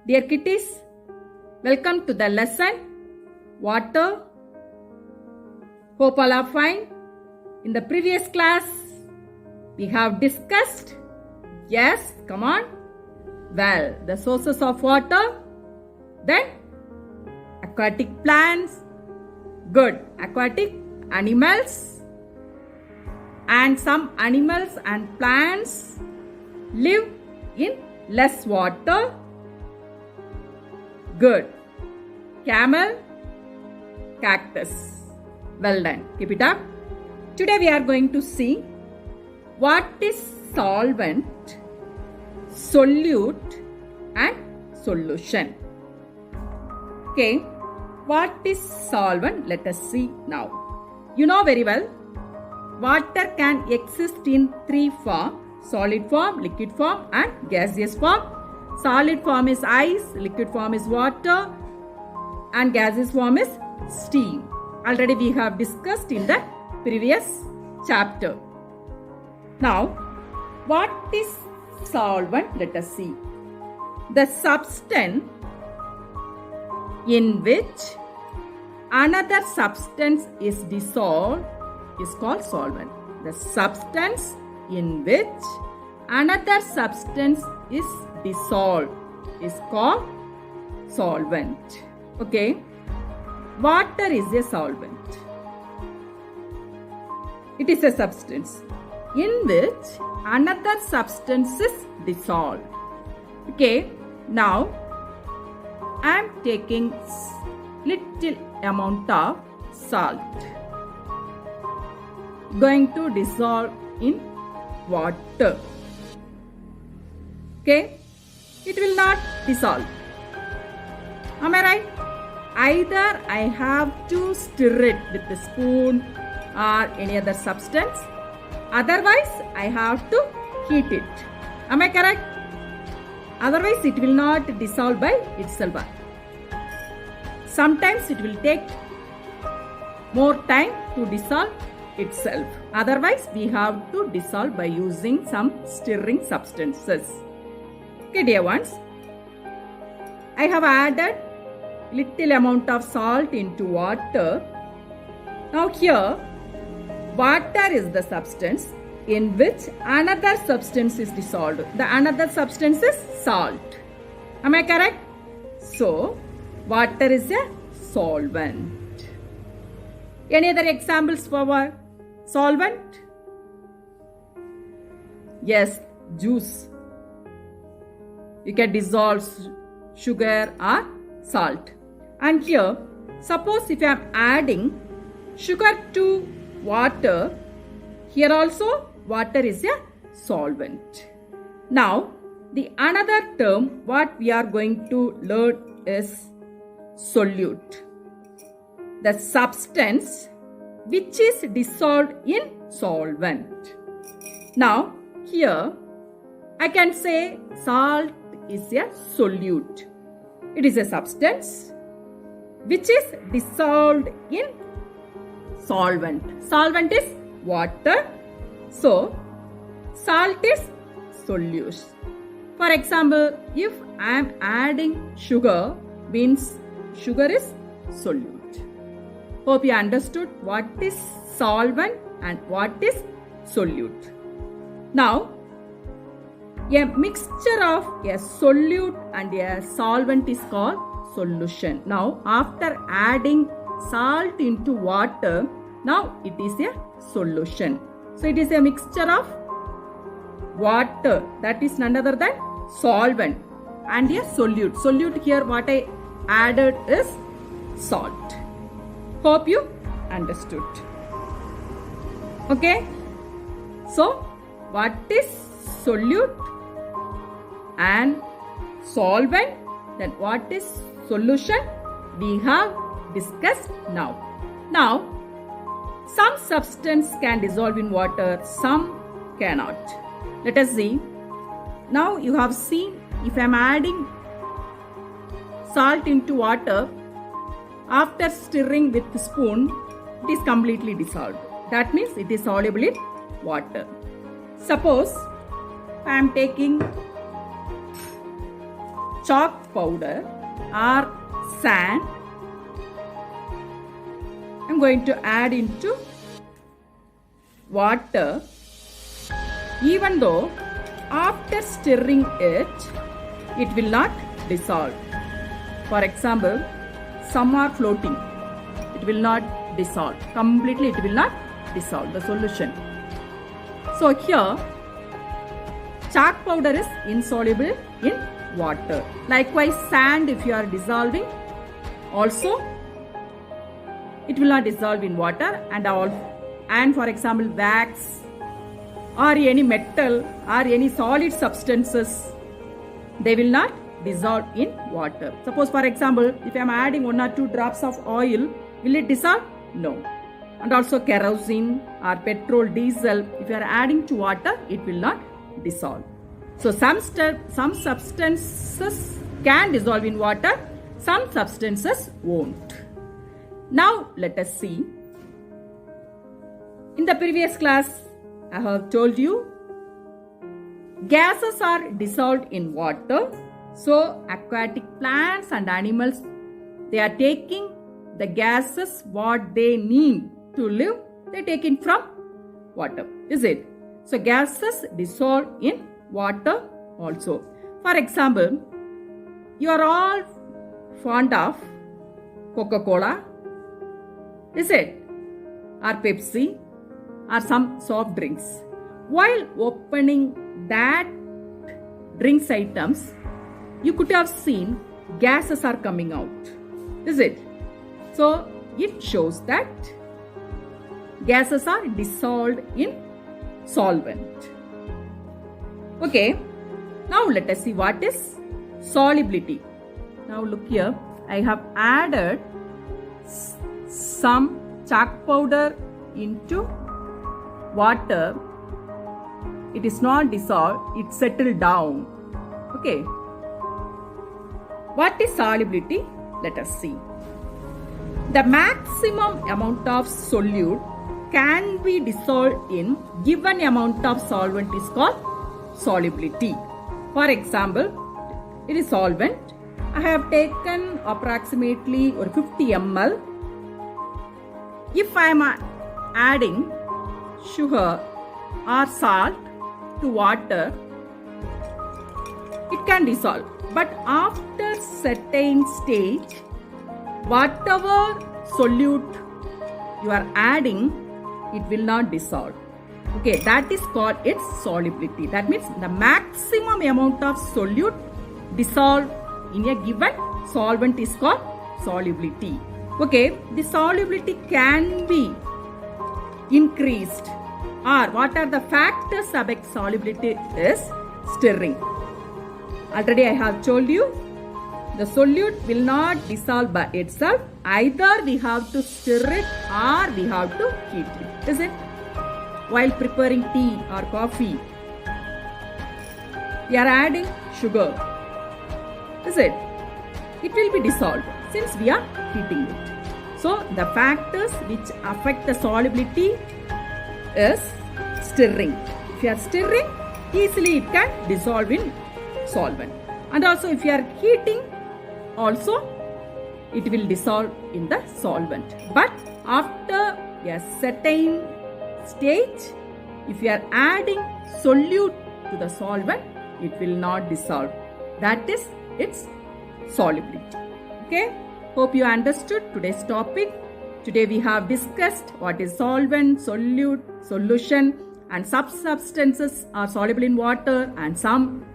Dear kitties, welcome to the lesson Water. Hope all are fine. In the previous class, we have discussed, yes, come on, well, the sources of water, then aquatic plants, good, aquatic animals, and some animals and plants live in less water. Good. Camel, cactus. Well done. Keep it up. Today we are going to see what is solvent, solute and solution. Okay. What is solvent? Let us see now. You know very well, water can exist in three forms: solid form, liquid form and gaseous form. Solid form is ice, liquid form is water and gaseous form is steam. Already we have discussed in the previous chapter. Now, what is solvent? Let us see. The substance in which another substance is dissolved is called solvent. The substance in which another substance is dissolved is called solvent. Okay. Water is a solvent. It is a substance in which another substance is dissolved. Okay. Now, I am taking little amount of salt. Going to dissolve in water. Okay. It will not dissolve. Am I right? Either I have to stir it with a spoon or any other substance. Otherwise, I have to heat it. Am I correct? Otherwise, it will not dissolve by itself. Sometimes it will take more time to dissolve itself. Otherwise, we have to dissolve by using some stirring substances. Okay, dear ones, I have added little amount of salt into water. Now here, water is the substance in which another substance is dissolved. The another substance is salt. Am I correct? So, water is a solvent. Any other examples for solvent? Yes, juice. You can dissolve sugar or salt. And here, suppose if I am adding sugar to water, here also water is a solvent. Now, the another term what we are going to learn is solute. The substance which is dissolved in solvent. Now, here I can say salt is a solute. It is a substance which is dissolved in solvent. Solvent is water. So, salt is solute. For example, if I am adding sugar, means sugar is solute. Hope you understood what is solvent and what is solute. Now, a mixture of a solute and a solvent is called solution. Now, after adding salt into water, now it is a solution. So, it is a mixture of water, that is none other than solvent, and a solute. Solute here what I added is salt. Hope you understood. Okay. So, what is solute and solvent, then what is solution, we have discussed now. Now, some substance can dissolve in water, some cannot. Let us see. Now you have seen, if I am adding salt into water, after stirring with the spoon, it is completely dissolved. That means it is soluble in water. Suppose I am taking chalk powder or sand, I'm going to add into water, even though after stirring it, it will not dissolve. For example, some are floating. It will not dissolve. Completely it will not dissolve the solution. So here, chalk powder is insoluble in water. Likewise, sand, if you are dissolving, also it will not dissolve in water. And for example, wax or any metal or any solid substances, they will not dissolve in water. Suppose for example, if I am adding 1 or 2 drops of oil, will it dissolve? No. And also kerosene or petrol, diesel, if you are adding to water, it will not dissolve. So some substances can dissolve in water, some substances won't. Now let us see. In the previous class, I have told you gases are dissolved in water. So aquatic plants and animals, they are taking the gases what they need to live, they take it from water. Is it? So gases dissolve in water also. For example, you are all fond of Coca-Cola, is it? Or Pepsi or some soft drinks. While opening that drinks items, you could have seen gases are coming out. Is it? So it shows that gases are dissolved in solvent. Okay. Now let us see what is solubility. Now look here. I have added some chalk powder into water. It is not dissolved, it settled down. Okay. What is solubility? Let us see. The maximum amount of solute can be dissolved in given amount of solvent is called solubility. For example, it is solvent. I have taken approximately 50 ml. If I am adding sugar or salt to water, it can dissolve. But after certain stage, whatever solute you are adding, it will not dissolve. Okay, that is called its solubility. That means the maximum amount of solute dissolved in a given solvent is called solubility. Okay, the solubility can be increased, or what are the factors affect solubility is stirring. Already I have told you, the solute will not dissolve by itself. Either we have to stir it or we have to heat it. Is it? While preparing tea or coffee, we are adding sugar. Is it? It will be dissolved since we are heating it. So the factors which affect the solubility is stirring. If you are stirring, easily it can dissolve in solvent. And also if you are heating, also it will dissolve in the solvent. But after a certain stage, if you are adding solute to the solvent, it will not dissolve. That is its solubility. Okay, hope you understood today's topic. Today we have discussed what is solvent, solute, solution, and some substances are soluble in water and some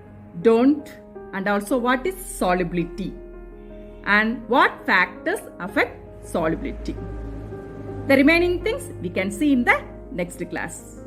don't, and also what is solubility and what factors affect solubility. The remaining things we can see in the next class.